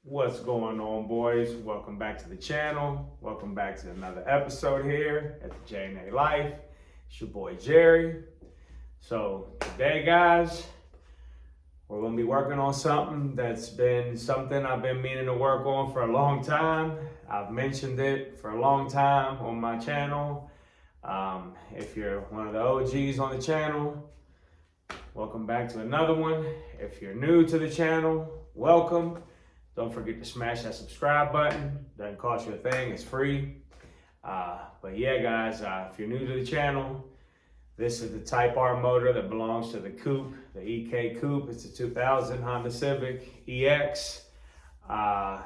What's going on, boys? Welcome back to the channel. Welcome back to another episode here at the Jdm Life. It's your boy Jerry. So today, guys, we're gonna be working on something that's been something I've been meaning to work on for a long time. I've mentioned it for a long time on my channel. If you're one of the OGs on the channel, welcome back to another one. If you're new to the channel, welcome. Don't forget to smash that subscribe button. Doesn't cost you a thing, it's free. But yeah, guys, if you're new to the channel, this is the Type R motor that belongs to the coupe, the EK coupe. It's a 2000 Honda Civic EX. But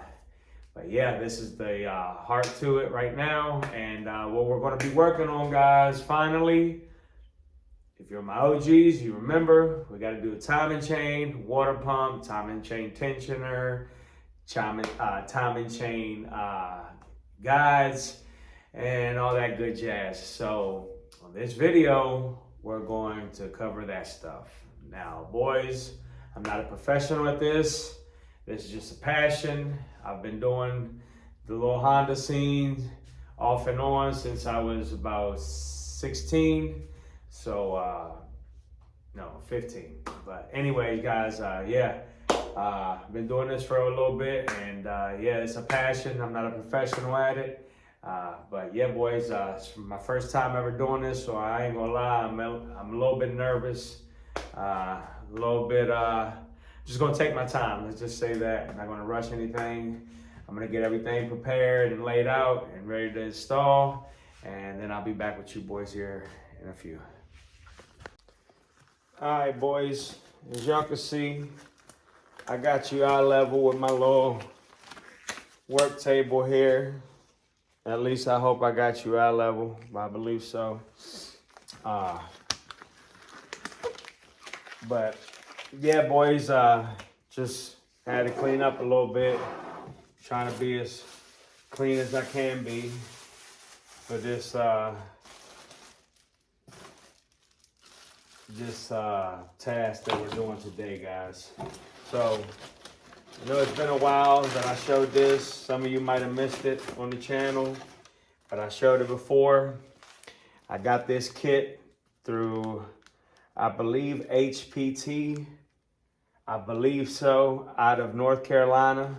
yeah, this is the heart to it right now. And what we're gonna be working on, guys, finally, if you're my OGs, you remember, we gotta do a timing chain, water pump, timing chain tensioner, timing chain guides, and all that good jazz. So on this video, we're going to cover that stuff. Now, boys, I'm not a professional at this. This is just a passion. I've been doing the little Honda scene off and on since I was about 16. So, no, 15. But anyway, guys, yeah. Been doing this for a little bit, and yeah, it's a passion. I'm not a professional at it, but yeah, boys, it's my first time ever doing this, so I ain't gonna lie, I'm a little bit nervous, a little bit, just gonna take my time. Let's just say that. I'm not gonna rush anything. I'm gonna get everything prepared and laid out and ready to install, and then I'll be back with you boys here in a few. All right, boys, as y'all can see, I got you eye level with my little work table here. At least I hope I got you eye level, I believe so. But yeah, boys, just had to clean up a little bit. Trying to be as clean as I can be for this task that we're doing today, guys. So, I know it's been a while that I showed this. Some of you might have missed it on the channel, but I showed it before. I got this kit through, I believe, HPT. I believe so, out of North Carolina.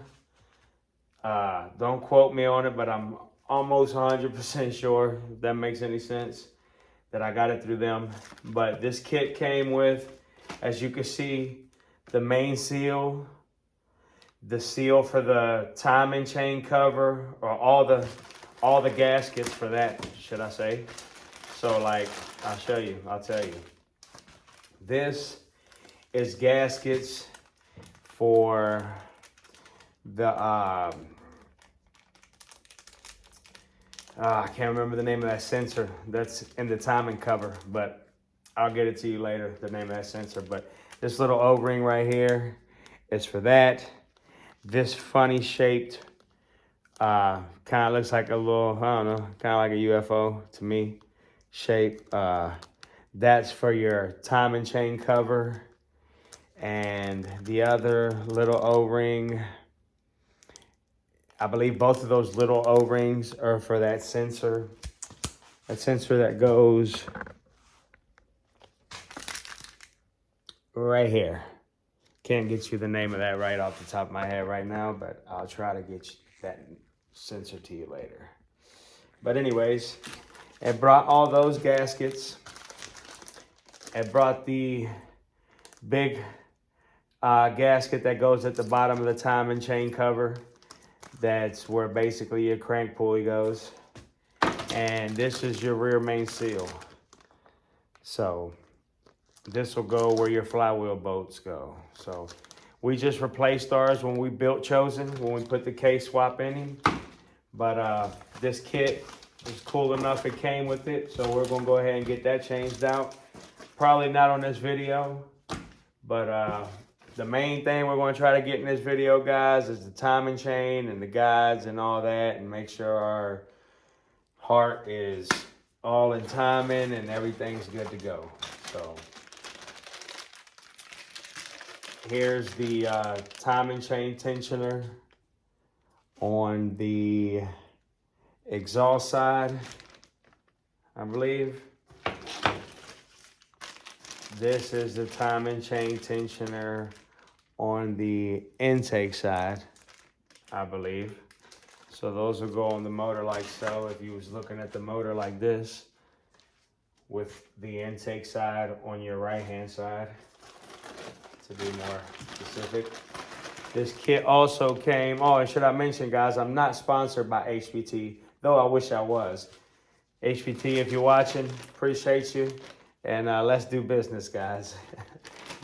Don't quote me on it, but I'm almost 100% sure, if that makes any sense, that I got it through them. But this kit came with, as you can see, the main seal, the seal for the timing chain cover, or all the gaskets for that, should I say. So like, I'll show you, I'll tell you. This is gaskets for the, I can't remember the name of that sensor that's in the timing cover, but I'll get it to you later, the name of that sensor. But this little O-ring right here is for that. This funny shaped, kind of looks like a little, I don't know, kind of like a UFO to me, shape. That's for your timing chain cover. And the other little O-ring, I believe both of those little O-rings are for that sensor that goes right here. Can't get you the name of that right off the top of my head right now, but I'll try to get you that sensor to you later. But anyways, it brought all those gaskets. It brought the big gasket that goes at the bottom of the timing chain cover. That's where basically your crank pulley goes. And this is your rear main seal. So this will go where your flywheel bolts go. So we just replaced ours when we built Chosen, when we put the K-swap in him. But this kit is cool enough, it came with it. So we're gonna go ahead and get that changed out. Probably not on this video, but the main thing we're gonna try to get in this video, guys, is the timing chain and the guides and all that, and make sure our heart is all in timing and everything's good to go. So here's the timing chain tensioner on the exhaust side, I believe. This is the timing chain tensioner on the intake side, I believe. So those will go on the motor like so. If you was looking at the motor like this, with the intake side on your right-hand side, to be more specific. This kit also came, oh, and should I mention, guys, I'm not sponsored by HPT, though I wish I was. HPT, if you're watching, appreciate you. And let's do business, guys.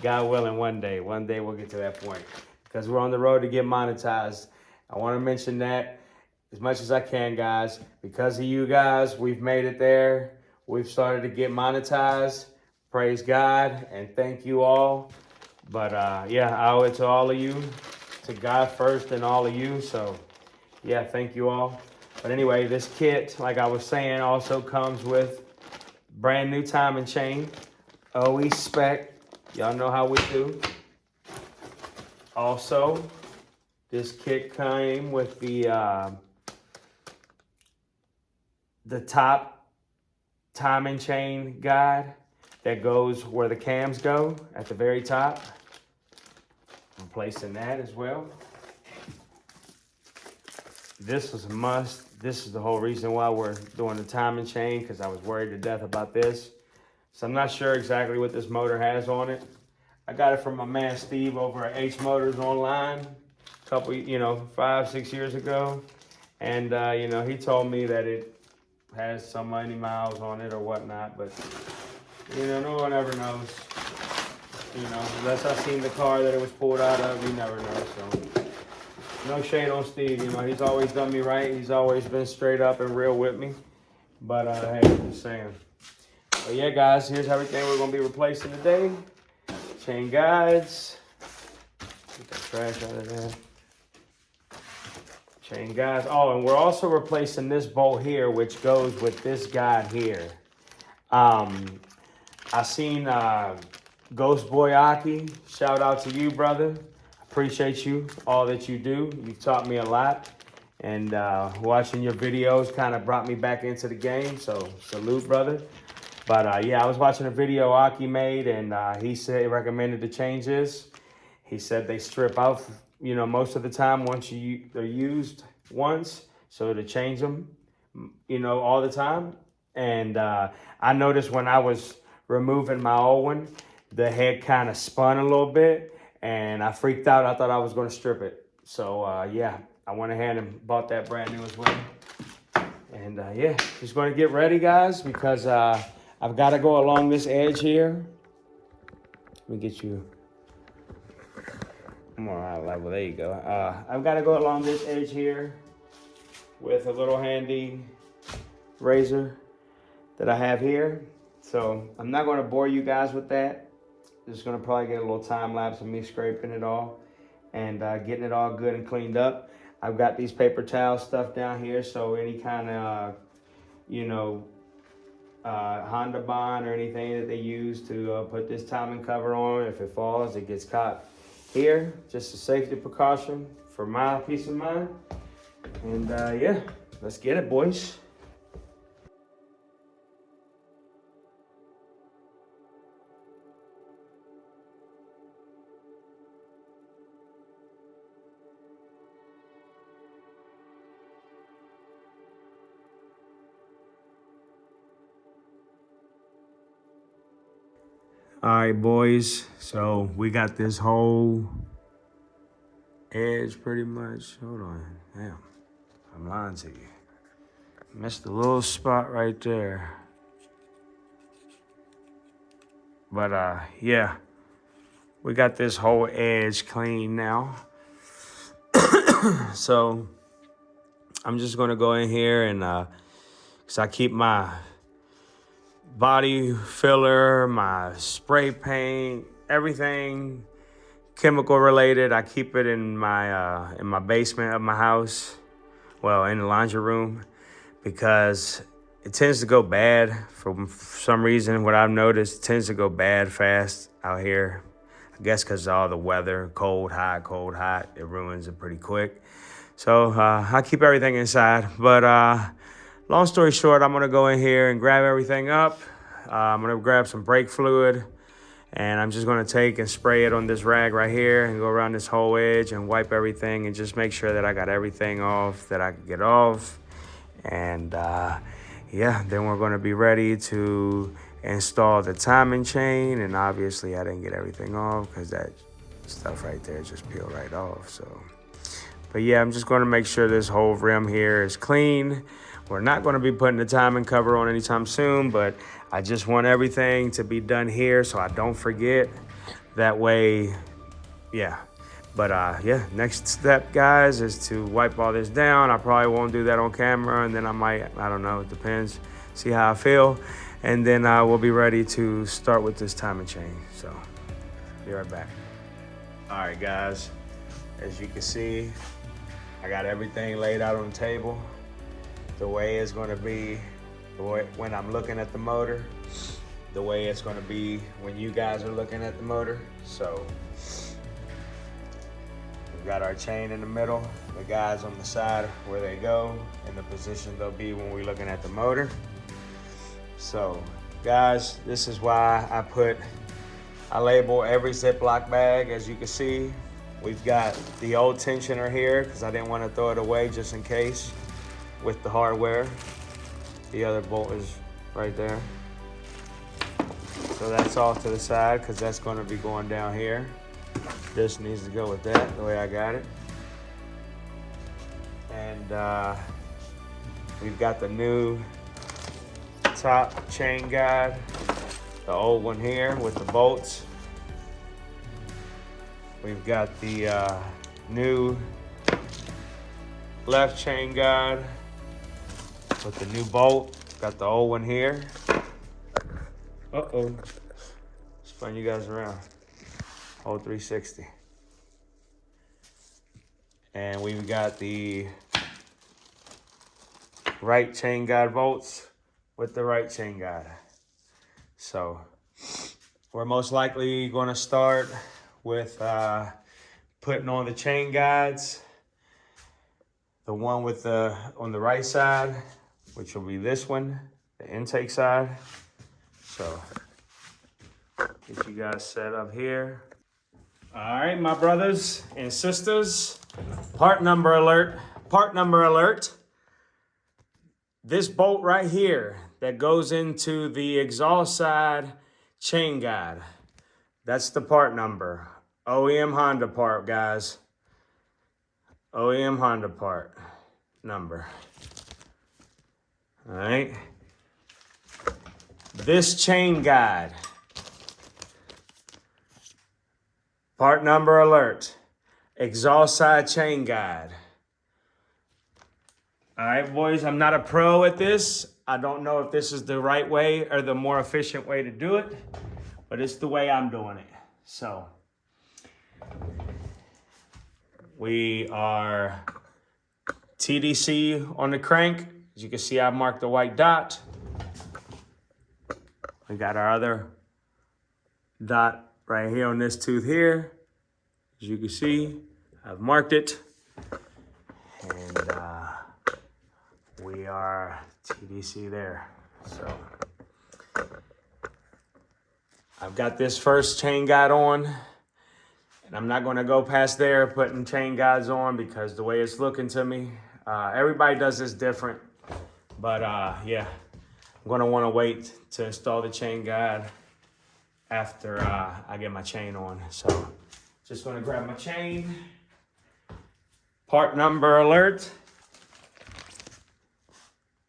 God willing, one day we'll get to that point. Because we're on the road to get monetized. I want to mention that as much as I can, guys. Because of you guys, we've made it there. We've started to get monetized. Praise God and thank you all. But yeah, I owe it to all of you. To God first and all of you. So yeah, thank you all. But anyway, this kit, like I was saying, also comes with brand new timing chain, OE spec. Y'all know how we do. Also, this kit came with the top timing chain guide that goes where the cams go at the very top. I'm placing that as well. This was a must. This is the whole reason why we're doing the timing chain, because I was worried to death about this. So I'm not sure exactly what this motor has on it. I got it from my man Steve over at H Motors online a couple, 5-6 years ago. And, he told me that it has so many miles on it or whatnot, but, no one ever knows. Unless I've seen the car that it was pulled out of, you never know, so. No shade on Steve, he's always done me right. He's always been straight up and real with me. But, hey, I'm just saying. But yeah, guys, here's everything we're going to be replacing today. Chain guides. Get that trash out of there. Chain guides. Oh, and we're also replacing this bolt here, which goes with this guide here. I seen Ghost Boy Aki. Shout out to you, brother. Appreciate you, all that you do. You've taught me a lot. And watching your videos kind of brought me back into the game. So salute, brother. But yeah, I was watching a video Aki made, and he said he recommended to change this. He said they strip out, most of the time once they're used once. So to change them, all the time. And I noticed when I was removing my old one, the head kind of spun a little bit. And I freaked out. I thought I was going to strip it. So, yeah, I went ahead and bought that brand new as well. And, yeah, just going to get ready, guys, because I've got to go along this edge here. Let me get you more eye level. There you go. I've got to go along this edge here with a little handy razor that I have here. So I'm not going to bore you guys with that. Just gonna probably get a little time lapse of me scraping it all and getting it all good and cleaned up. I've got these paper towels stuff down here, so any kind of, Honda bond or anything that they use to put this timing cover on, if it falls, it gets caught here. Just a safety precaution for my peace of mind. And yeah, let's get it, boys. All right, boys. So we got this whole edge pretty much. Hold on. Damn. I'm lying to you. Missed a little spot right there. But yeah. We got this whole edge clean now. So I'm just gonna go in here and cause I keep my body filler, my spray paint, everything chemical related. I keep it in my basement of my house, well, in the laundry room, because it tends to go bad for some reason. What I've noticed, it tends to go bad fast out here. I I guess because of all the weather, cold, hot, it ruins it pretty quick. So I keep everything inside. But long story short, I'm gonna go in here and grab everything up. I'm gonna grab some brake fluid, and I'm just gonna take and spray it on this rag right here and go around this whole edge and wipe everything and just make sure that I got everything off that I can get off. And yeah, then we're gonna be ready to install the timing chain. And obviously I didn't get everything off because that stuff right there just peeled right off. So, but yeah, I'm just gonna make sure this whole rim here is clean. We're not gonna be putting the timing cover on anytime soon, but I just want everything to be done here so I don't forget. That way, yeah. But yeah, next step, guys, is to wipe all this down. I probably won't do that on camera, and then I might, I don't know, it depends, see how I feel. And then we'll be ready to start with this timing chain. So, be right back. All right, guys, as you can see, I got everything laid out on the table. The way it's gonna be, the way when I'm looking at the motor, the way it's gonna be when you guys are looking at the motor. So, we've got our chain in the middle, the guys on the side where they go, and the position they'll be when we're looking at the motor. So, guys, this is why I label every Ziploc bag. As you can see, we've got the old tensioner here because I didn't want to throw it away just in case with the hardware. The other bolt is right there. So that's off to the side because that's going to be going down here. This needs to go with that, the way I got it. And we've got the new top chain guide, the old one here with the bolts. We've got the new left chain guide with the new bolt. Got the old one here. Uh-oh. Spun you guys around. Old 360. And we've got the right chain guide bolts with the right chain guide. So we're most likely going to start with putting on the chain guides. The one with the on the right side, which will be this one, the intake side. So get you guys set up here. All right, my brothers and sisters, part number alert, part number alert. This bolt right here that goes into the exhaust side chain guide, that's the part number. OEM Honda part, guys. OEM Honda part number. All right. This chain guide, part number alert, exhaust side chain guide. All right, boys, I'm not a pro at this. I don't know if this is the right way or the more efficient way to do it, but it's the way I'm doing it. So, we are TDC on the crank. As you can see, I marked the white dot. We got our other dot right here on this tooth here. As you can see, I've marked it. And we are TDC there. So I've got this first chain guide on. And I'm not gonna go past there putting chain guides on because the way it's looking to me, everybody does this different. But yeah, I'm gonna wanna wait to install the chain guide after I get my chain on. So just gonna grab my chain. Part number alert.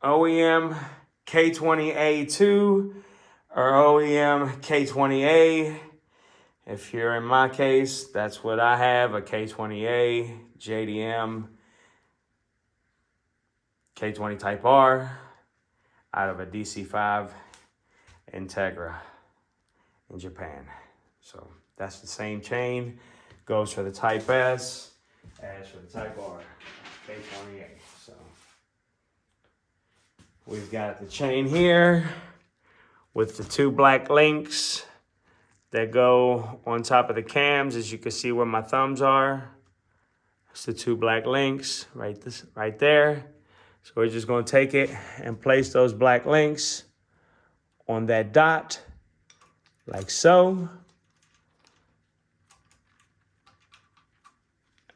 OEM K20A2 or OEM K20A. If you're in my case, that's what I have, a K20A, Jdm K20 Type R out of a DC5 Integra in Japan. So that's the same chain, goes for the Type S as for the Type R, K20A. So we've got the chain here with the two black links that go on top of the cams. As you can see where my thumbs are, it's the 2 black links right there. So we're just gonna take it and place those black links on that dot, like so.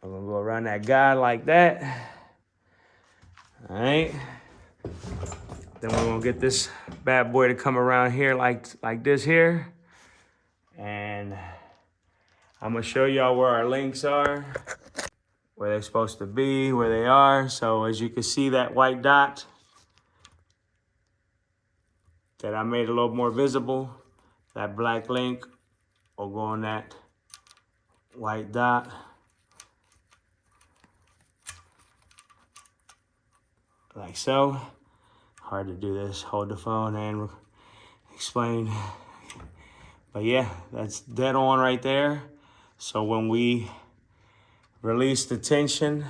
I'm gonna go around that guide like that. All right. Then we're gonna get this bad boy to come around here like this here. And I'm gonna show y'all where our links are, where they're supposed to be, where they are. So as you can see, that white dot that I made a little more visible, that black link will go on that white dot. Like so. Hard to do this, hold the phone and explain. But yeah, that's dead on right there. So when we release the tension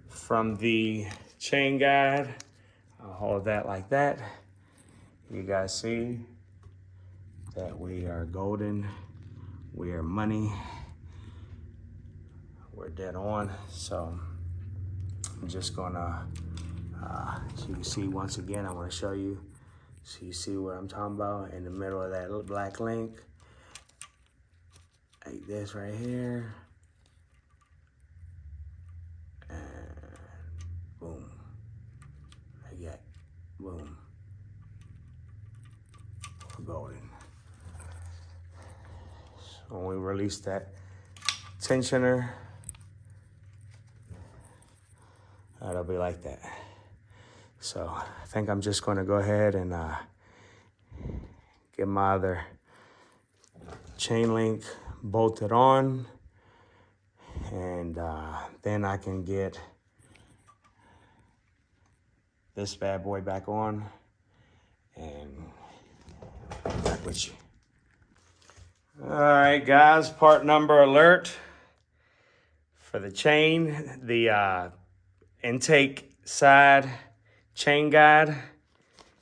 from the chain guide, I'll hold that like that. You guys see that we are golden, we are money, we're dead on. So I'm just gonna, so you can see once again, I wanna show you, so you see what I'm talking about in the middle of that black link, like this right here, and boom, like that, boom, we're golden. So when we release that tensioner, it'll be like that. So I think I'm just gonna go ahead and get my other chain link bolted on, and then I can get this bad boy back on and back with you. All right, guys, part number alert for the chain, the intake side chain guide.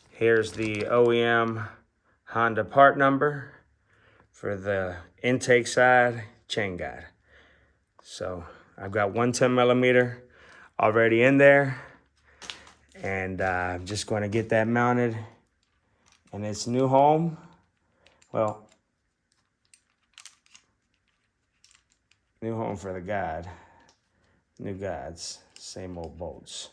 Here's the OEM Honda part number for the intake side chain guide. So I've got 110mm already in there, and I'm just going to get that mounted in its new home. Well, new home for the guide. New guides, same old bolts.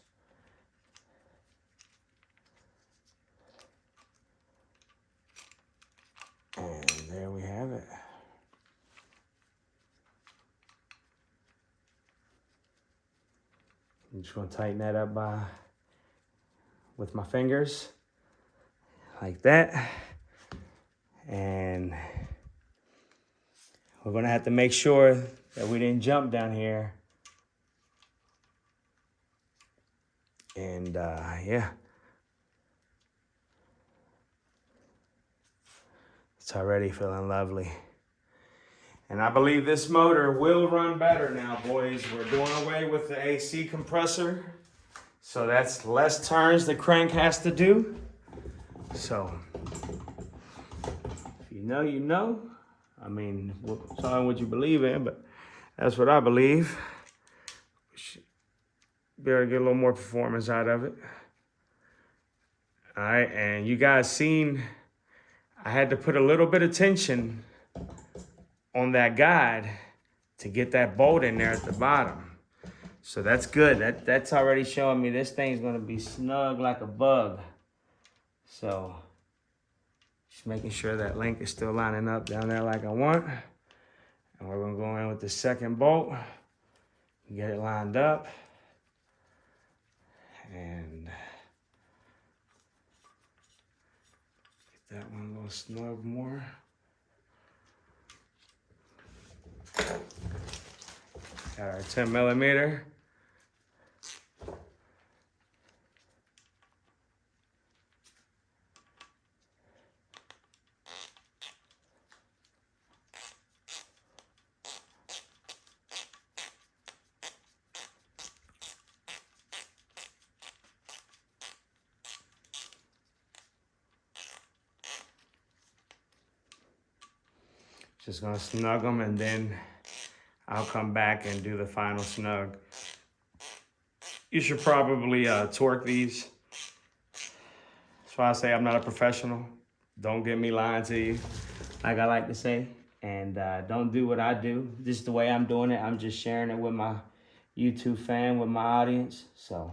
And there we have it. I'm just gonna tighten that up with my fingers, like that. And we're gonna have to make sure that we didn't jump down here. And yeah. It's already feeling lovely. And I believe this motor will run better now, boys. We're doing away with the AC compressor. So that's less turns the crank has to do. So, if you know, you know. I mean, it's only what you believe in, but that's what I believe. We should be able to get a little more performance out of it. All right, and you guys seen, I had to put a little bit of tension on that guide to get that bolt in there at the bottom. So that's good. That's already showing me this thing's gonna be snug like a bug. So just making sure that link is still lining up down there like I want. And we're gonna go in with the second bolt, get it lined up, and get that one a little snug more. Got our 10mm. Just gonna snug them and then I'll come back and do the final snug. You should probably torque these. That's why I say I'm not a professional. Don't get me lying to you, like I like to say. And don't do what I do. This is the way I'm doing it. I'm just sharing it with my YouTube fan, with my audience. So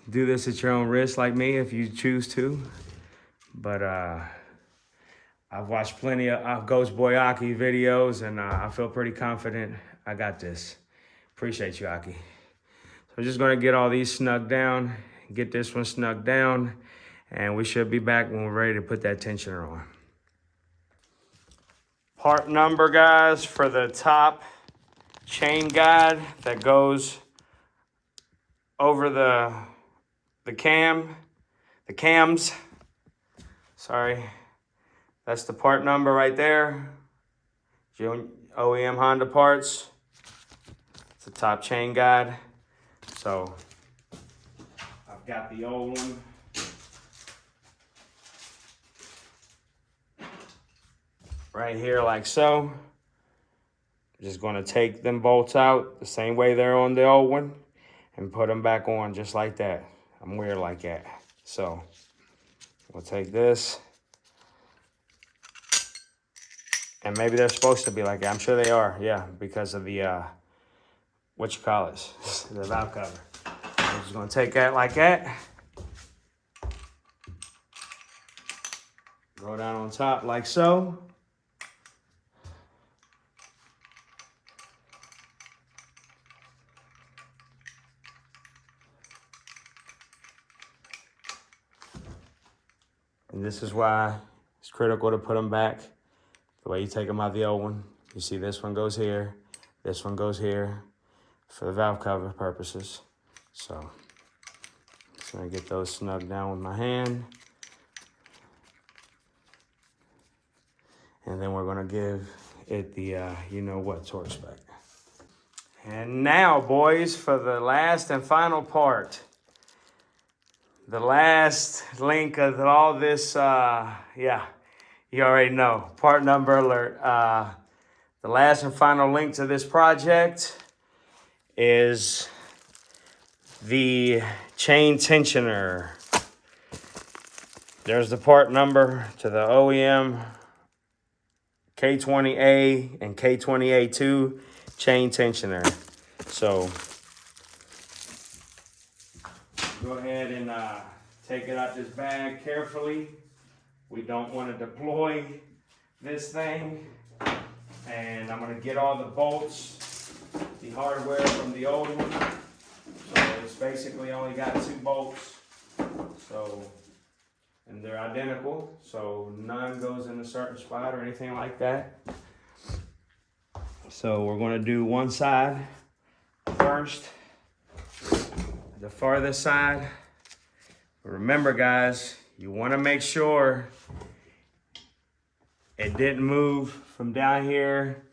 do this at your own risk like me if you choose to. But I've watched plenty of Ghost Boy Aki videos, and I feel pretty confident I got this. Appreciate you, Aki. So I'm just gonna get all these snugged down, get this one snugged down, and we should be back when we're ready to put that tensioner on. Part number, guys, for the top chain guide that goes over the cams. Sorry, that's the part number right there. OEM Honda parts. It's the top chain guide. So I've got the old one. Right here like so. Just gonna take them bolts out the same way they're on the old one and put them back on just like that. I'm weird like that. So we'll take this. And maybe they're supposed to be like that. I'm sure they are, yeah, because of the, what you call it, the valve cover. I'm just gonna take that like that. Go down on top like so. And this is why it's critical to put them back the way you take them out the old one. You see this one goes here, this one goes here for the valve cover purposes. So just gonna get those snugged down with my hand. And then we're gonna give it the, you know what, torque spec. And now, boys, for the last and final part. The last link of all this, yeah, you already know. Part number alert. The last and final link to this project is the chain tensioner. There's the part number to the OEM K20A and K20A2 chain tensioner. So go ahead and take it out this bag carefully. We don't want to deploy this thing. And I'm gonna get all the bolts, the hardware from the old one. So it's basically only got 2 bolts. So, and they're identical. So none goes in a certain spot or anything like that. So we're gonna do one side first. The farthest side. Remember, guys, you want to make sure it didn't move from down here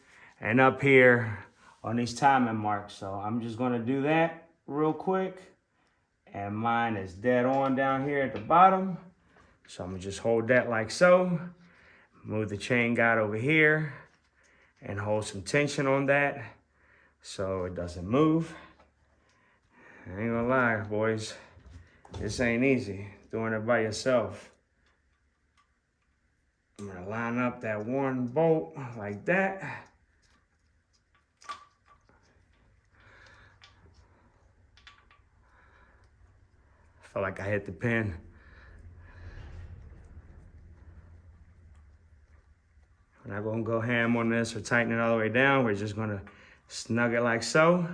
and up here on these timing marks. So I'm just going to do that real quick. And mine is dead on down here at the bottom. So I'm going to just hold that like so. Move the chain guide over here and hold some tension on that so it doesn't move. I ain't gonna lie, boys, this ain't easy doing it by yourself. I'm gonna line up that one bolt like that. Felt like I hit the pin. We're not gonna go ham on this or tighten it all the way down. We're just gonna snug it like so.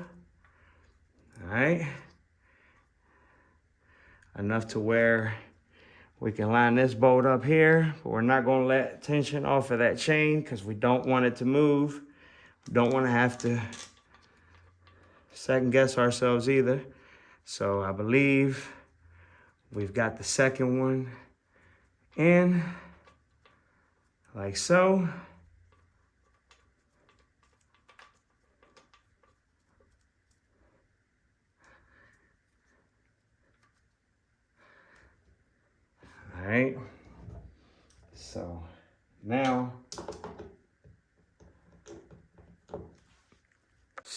All right. Enough to where we can line this bolt up here, but we're not gonna let tension off of that chain because we don't want it to move. We don't wanna have to second guess ourselves either. So I believe we've got the second one in, like so. All right, so now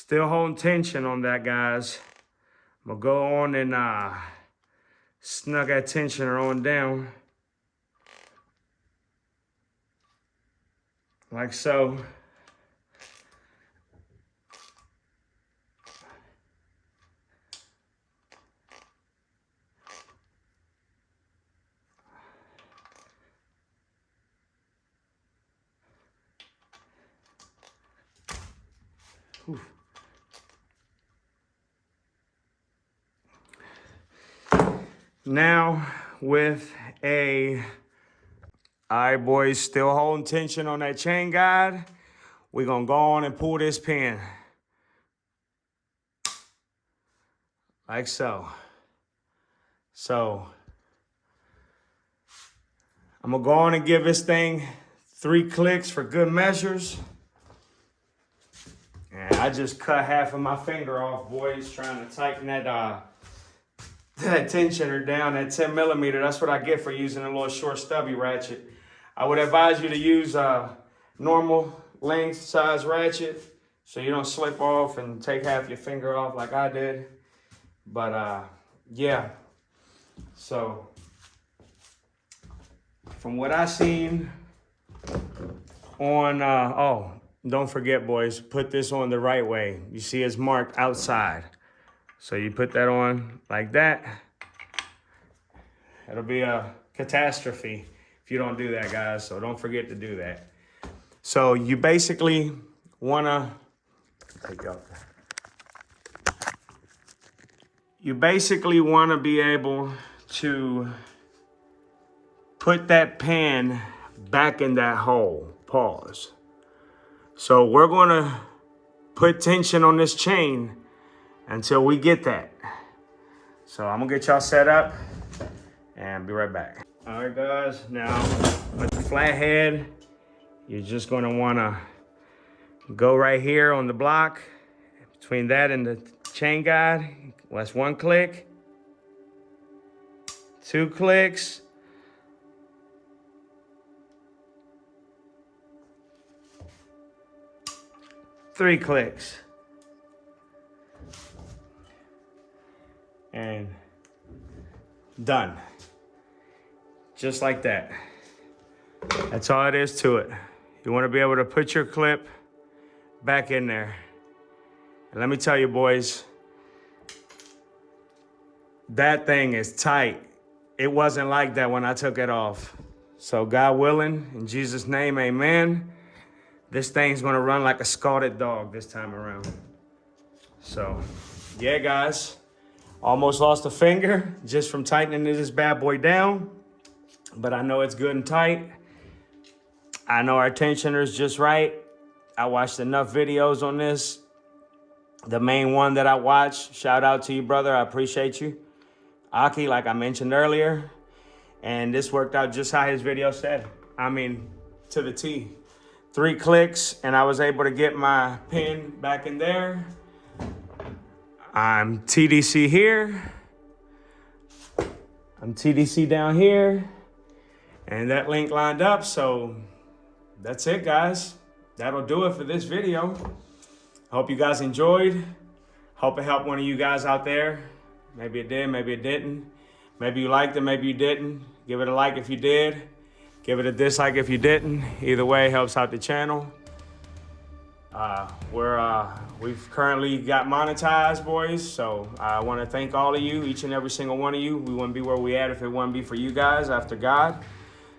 Still holding tension on that, guys. I'm gonna go on and snug that tensioner on down. Like so. Whew. Now with a, all right boys, still holding tension on that chain guide. We're gonna go on and pull this pin. Like so. So, I'm gonna go on and give this thing 3 clicks for good measures. And I just cut half of my finger off, boys, trying to tighten that tensioner down, that 10 millimeter. That's what I get for using a little short stubby ratchet. I would advise you to use a normal length size ratchet so you don't slip off and take half your finger off like I did. But yeah, so from what I seen on, oh, don't forget boys, put this on the right way. You see it's marked outside. So you put that on like that. It'll be a catastrophe if you don't do that, guys. So don't forget to do that. So you basically wanna, you basically wanna be able to put that pin back in that hole. Pause. So we're gonna put tension on this chain until we get that. So I'm gonna get y'all set up and be right back. All right guys, now with the flathead, you're just gonna wanna go right here on the block, between that and the chain guide. Well, that's 1 click, 2 clicks, 3 clicks. And done. Just like that. That's all it is to it. You want to be able to put your clip back in there. And let me tell you boys, that thing is tight. It wasn't like that when I took it off. So God willing, in Jesus' name, amen. This thing's gonna run like a scalded dog this time around. So, yeah guys. Almost lost a finger just from tightening this bad boy down, but I know it's good and tight. I know our tensioner's just right. I watched enough videos on this. The main one that I watched, shout out to you, brother. I appreciate you. Aki, like I mentioned earlier, and this worked out just how his video said. I mean, to the T. 3 clicks, and I was able to get my pin back in there. I'm TDC here. I'm TDC down here. And that link lined up, so that's it, guys. That'll do it for this video. Hope you guys enjoyed. Hope it helped one of you guys out there. Maybe it did, maybe it didn't. Maybe you liked it, maybe you didn't. Give it a like if you did. Give it a dislike if you didn't. Either way, helps out the channel. We've currently got monetized, boys. So I want to thank all of you, each and every single one of you. We wouldn't be where we at if it wouldn't be for you guys after God.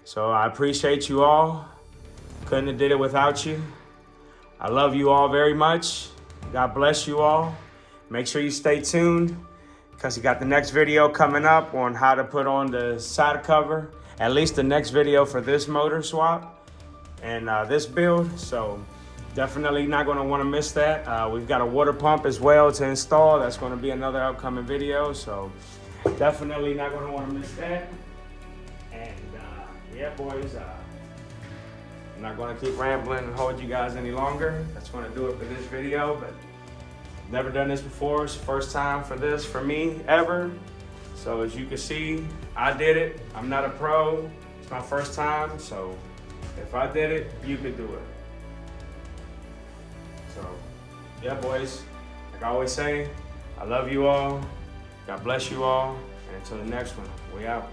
So I appreciate you all. Couldn't have did it without you. I love you all very much. God bless you all. Make sure you stay tuned because you got the next video coming up on how to put on the side cover. At least the next video for this motor swap and this build. So definitely not gonna wanna miss that. We've got a water pump as well to install. That's gonna be another upcoming video. So definitely not gonna wanna miss that. And yeah, boys, I'm not gonna keep rambling and hold you guys any longer. That's gonna do it for this video, but never done this before. It's the first time for this for me ever. So as you can see, I did it. I'm not a pro. It's my first time. So if I did it, you could do it. So yeah, boys, Like I always say, I love you all. God bless you all. And until the next one, we out.